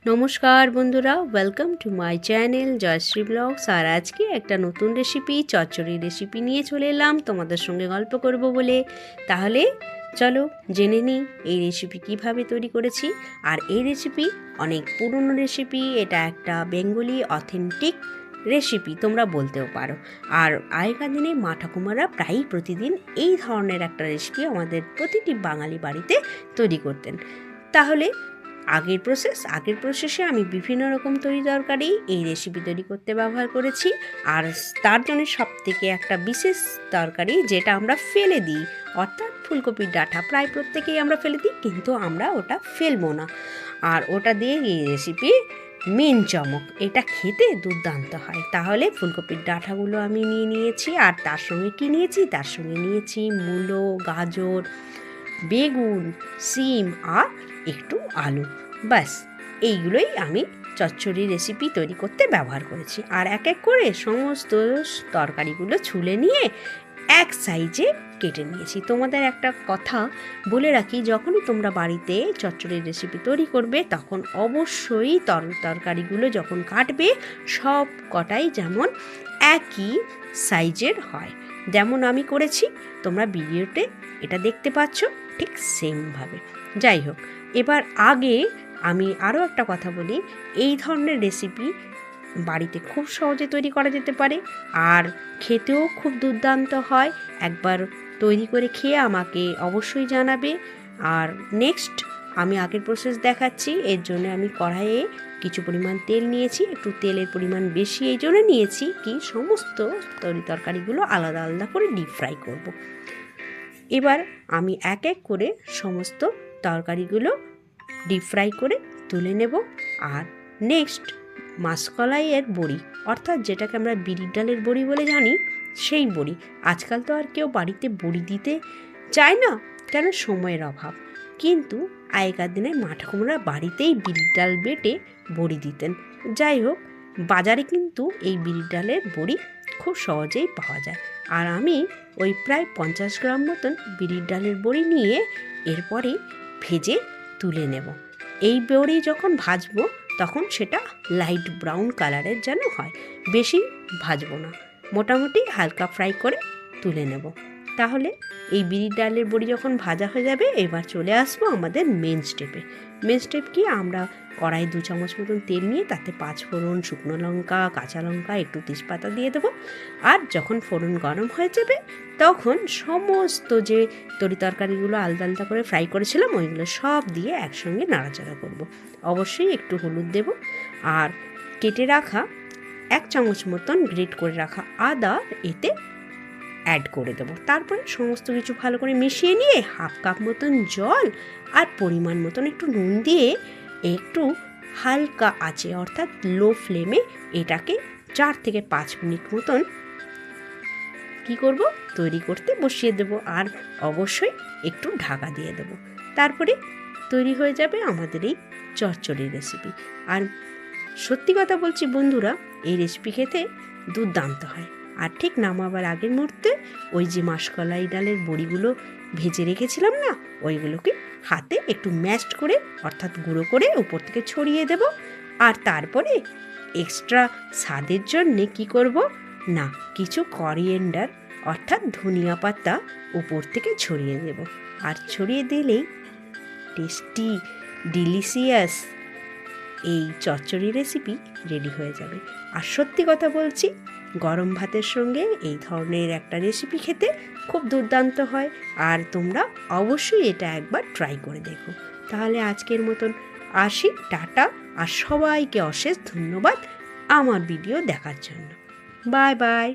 নমস্কার বন্ধুরা, welcome to my channel Jayashree blogs. আর আজকে একটা নতুন রেসিপি, চচ্চড়ি রেসিপি নিয়ে চলে এলাম তোমাদের সঙ্গে গল্প করব বলে। তাহলে চলো জেনে নিই এই রেসিপি কিভাবে তৈরি করেছি। আর এই রেসিপি অনেক পুরনো রেসিপি, এটা একটা বেঙ্গলি অথেন্টিক রেসিপি তোমরা বলতেও পারো। আর আগেকার দিনে মা ঠাকুমারা প্রায়ই প্রতিদিন এই ধরনের একটা রেসিপি আমাদের প্রতিটি বাঙালি বাড়িতে তৈরি করতেন। তাহলে আগের প্রসেসে আমি বিভিন্ন রকম তরি তরকারি এই রেসিপি তৈরি করতে ব্যবহার করেছি। আর তার জন্য সবথেকে একটা বিশেষ তরকারি যেটা আমরা ফেলে দিই, অর্থাৎ ফুলকপির ডাঁটা প্রায় প্রত্যেকেই আমরা ফেলে দিই, কিন্তু আমরা ওটা ফেলবো না। আর ওটা দিয়ে এই রেসিপি মেন চমক, এটা খেতে দুর্দান্ত হয়। তাহলে ফুলকপির ডাঁটাগুলো আমি নিয়েছি। আর তার সঙ্গে কী নিয়েছি, তার সঙ্গে নিয়েছি মূলো, গাজর, বেগুন, সিম আর একটু আলু। ব্যাস এইগুলোই আমি চচ্চড়ি রেসিপি তৈরি করতে ব্যবহার করেছি। আর এক এক করে সমস্ত তরকারিগুলো ছুলে নিয়ে এক সাইজে কেটে নিয়েছি। তোমাদের একটা কথা বলে রাখি, যখনই তোমরা বাড়িতে চচ্চড়ির রেসিপি তৈরি করবে তখন অবশ্যই তরকারিগুলো যখন কাটবে সব কটাই যেমন একই সাইজের হয়, যেমন আমি করেছি। তোমরা ভিডিওতে এটা দেখতে পাচ্ছ ঠিক সেমভাবে। যাই হোক, এবার আগে আমি আরও একটা কথা বলি, এই ধরনের রেসিপি বাড়িতে খুব সহজে তৈরি করা যেতে পারে আর খেতেও খুব দুর্দান্ত হয়। একবার তৈরি করে খেয়ে আমাকে অবশ্যই জানাবে। আর নেক্সট আমি আগের প্রসেস দেখাচ্ছি। এর জন্য আমি কড়াইয়ে কিছু পরিমাণ তেল নিয়েছি, একটু তেলের পরিমাণ বেশি এই জন্য নিয়েছি কি সমস্ত তরকারিগুলো আলাদা আলাদা করে ডিপ ফ্রাই করব। এবার আমি এক এক করে সমস্ত তরকারিগুলো ডিপ ফ্রাই করে তুলে নেব। আর নেক্সট মাসকলাইয়ের বড়ি, অর্থাৎ যেটাকে আমরা বিরির ডালের বড়ি বলে জানি, সেই বড়ি। আজকাল তো আর কেউ বাড়িতে বড়ি দিতে চায় না, কেন সময়ের অভাব। কিন্তু আগেকার দিনে মা ঠাকুমারা বাড়িতেই বিরির ডাল বেটে বড়ি দিতেন। যাই হোক, বাজারে কিন্তু এই বিরির ডালের বড়ি খুব সহজেই পাওয়া যায়। আর আমি ওই প্রায় 50 গ্রাম মতন বিরির ডালের বড়ি নিয়ে এরপরে ভেজে তুলে নেব। এই বড়ি যখন ভাজবো তখন সেটা লাইট ব্রাউন কালারের যেন হয়, বেশি ভাজবো না, মোটামুটি হালকা ফ্রাই করে তুলে নেব। তাহলে এই বিরির ডালের বড়ি যখন ভাজা হয়ে যাবে, এবার চলে আসবো আমাদের মেন স্টেপে। মেন স্টেপ কি, আমরা কড়াই 2 চামচ মতন তেল নিয়ে তাতে 5 ফোড়ন, শুকনো লঙ্কা, কাঁচা লঙ্কা, একটু তেজপাতা দিয়ে দেবো। আর যখন ফোড়ন গরম হয়ে যাবে তখন সমস্ত যে তরকারিগুলো আলাদা আলাদা করে ফ্রাই করেছিলাম ওইগুলো সব দিয়ে একসঙ্গে নাড়াচাড়া করব। অবশ্যই একটু হলুদ দেব। আর কেটে রাখা 1 চামচ মতন গ্রেট করে রাখা আদা এতে অ্যাড করে দেবো। তারপরে সমস্ত কিছু ভালো করে মিশিয়ে নিয়ে 1/2 কাপ মতন জল আর পরিমাণ মতন একটু নুন দিয়ে একটু হালকা আঁচে, অর্থাৎ লো ফ্লেমে এটাকে 4 থেকে 5 মিনিট মতন কি করব, তৈরি করতে বসিয়ে দেব। আর অবশ্যই একটু ঢাকা দিয়ে দেব। তারপরে তৈরি হয়ে যাবে আমাদের এই চচ্চড়ি রেসিপি। আর সত্যি কথা বলছি বন্ধুরা, এই রেসিপি খেতে দুর্দান্ত হয়। আর ঠিক নামাবার আগের মুহূর্তে ওই যে মাসকলাই ডালের বড়িগুলো ভেজে রেখেছিলাম না, ওইগুলোকে হাতে একটু ম্যাশড করে, অর্থাৎ গুঁড়ো করে উপর থেকে ছড়িয়ে দেব। আর তারপরে এক্সট্রা স্বাদের জন্যে কি করব না, কিছু করিয়েন্ডার অর্থাৎ ধনিয়া পাতা উপর থেকে ছড়িয়ে দেব। আর ছড়িয়ে দিলেই টেস্টি ডিলিশিয়াস এই চচ্চড়ি রেসিপি রেডি হয়ে যাবে। আর সত্যি কথা বলছি, গরম ভাতের সঙ্গে এই ধরনের একটা রেসিপি খেতে খুব দুর্দান্ত হয়। আর তোমরা অবশ্যই এটা একবার ট্রাই করে দেখো। তাহলে আজকের মতন আসি, টাটা। আর সবাইকে অশেষ ধন্যবাদ আমার ভিডিও দেখার জন্য। Bye bye.